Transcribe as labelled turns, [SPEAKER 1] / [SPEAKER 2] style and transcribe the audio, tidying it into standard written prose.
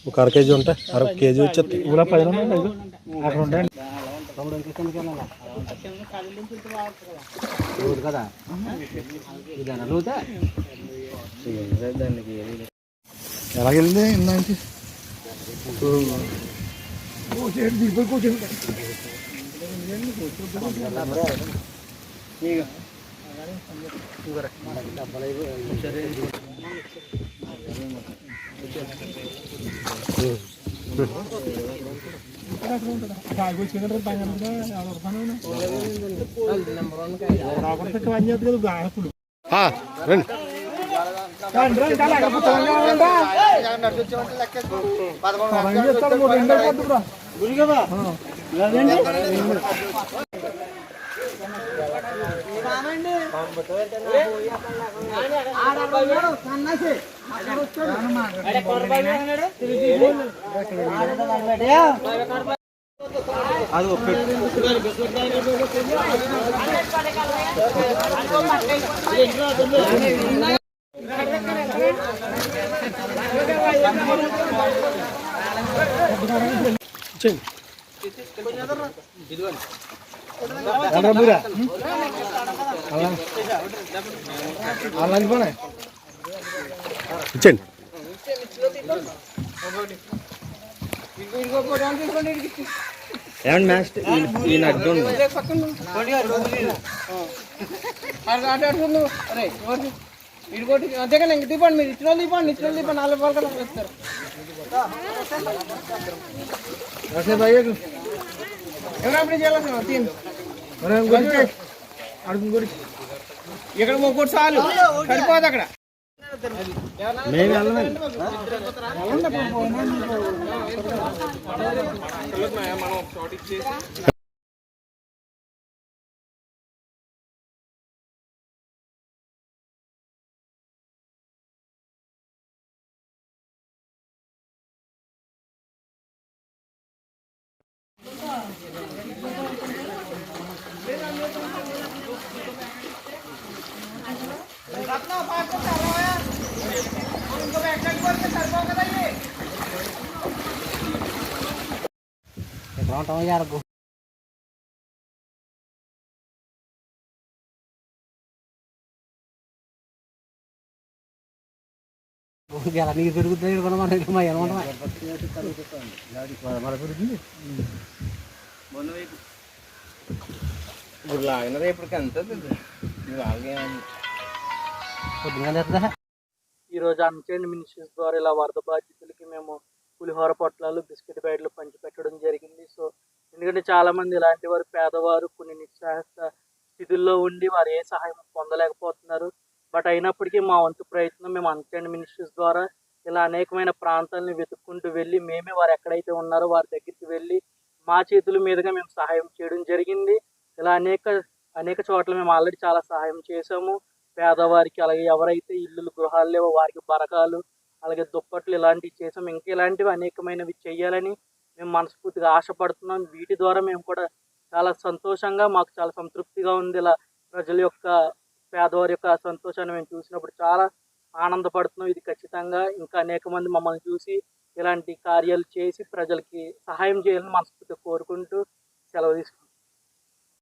[SPEAKER 1] ఒక అర కేజీ ఉంటాయి, అర కేజీ వచ్చేది ఇలా పైన అక్కడ ఉంటాయండి కదా. ఎలాగెళ్ళింది ఇందానికి ఇచ్చండి. ఏమండి మ్యాచ్ ఈయన అడ్డు
[SPEAKER 2] అంతేకాని ఇంక దీపండి, మీరు ఇచ్చిన దీపండి, ఇచ్చిన దీపండి 4 రూపాయలు కదా ఇస్తారు. ఎవరప్పుడు చేయాలి ఇక్కడ 3 కోటి చాలు సరిపోదు అక్కడ.
[SPEAKER 3] నీకు దొరుకుతుంది
[SPEAKER 2] ఇప్పుడు లాగినది ఇప్పటికి ఎంత
[SPEAKER 3] ఈరోజు అన్చైల్డ్ మినిస్ట్రీస్ ద్వారా ఇలా వరద బాధితులకి మేము పులిహోర పొట్లాలు, బిస్కెట్ ప్యాకెట్లు పంచిపెట్టడం జరిగింది. సో ఎందుకంటే చాలామంది ఇలాంటి వారు పేదవారు కొన్ని నిస్సహాయ స్థితుల్లో ఉండి వారు ఏ సహాయం పొందలేకపోతున్నారు. బట్ అయినప్పటికీ మా వంతు ప్రయత్నం మేము అన్చైల్డ్ మినిస్ట్రీస్ ద్వారా ఇలా అనేకమైన ప్రాంతాలను వెతుక్కుంటూ వెళ్ళి మేమే వారు ఎక్కడైతే ఉన్నారో వారి దగ్గరికి వెళ్ళి మా చేతుల మీదుగా మేము సహాయం చేయడం జరిగింది. ఇలా అనేక చోట్ల మేము ఆల్రెడీ చాలా సహాయం చేసాము పేదవారికి. అలాగే ఎవరైతే ఇల్లులు గృహాలు లేవో వారికి బరకాలు, అలాగే దుప్పట్లు ఇలాంటివి చేసాము. ఇంకా ఇలాంటివి అనేకమైనవి చేయాలని మేము మనస్ఫూర్తిగా ఆశపడుతున్నాం. వీటి ద్వారా మేము కూడా చాలా సంతోషంగా, మాకు చాలా సంతృప్తిగా ఉంది. ఇలా ప్రజల యొక్క, పేదవారి యొక్క సంతోషాన్ని మేము చూసినప్పుడు చాలా ఆనందపడుతున్నాం. ఇది ఖచ్చితంగా ఇంకా అనేక మంది మమ్మల్ని చూసి ఇలాంటి కార్యాలు చేసి ప్రజలకి సహాయం చేయాలని మనస్ఫూర్తిగా కోరుకుంటూ సెలవు తీసుకుంటాం.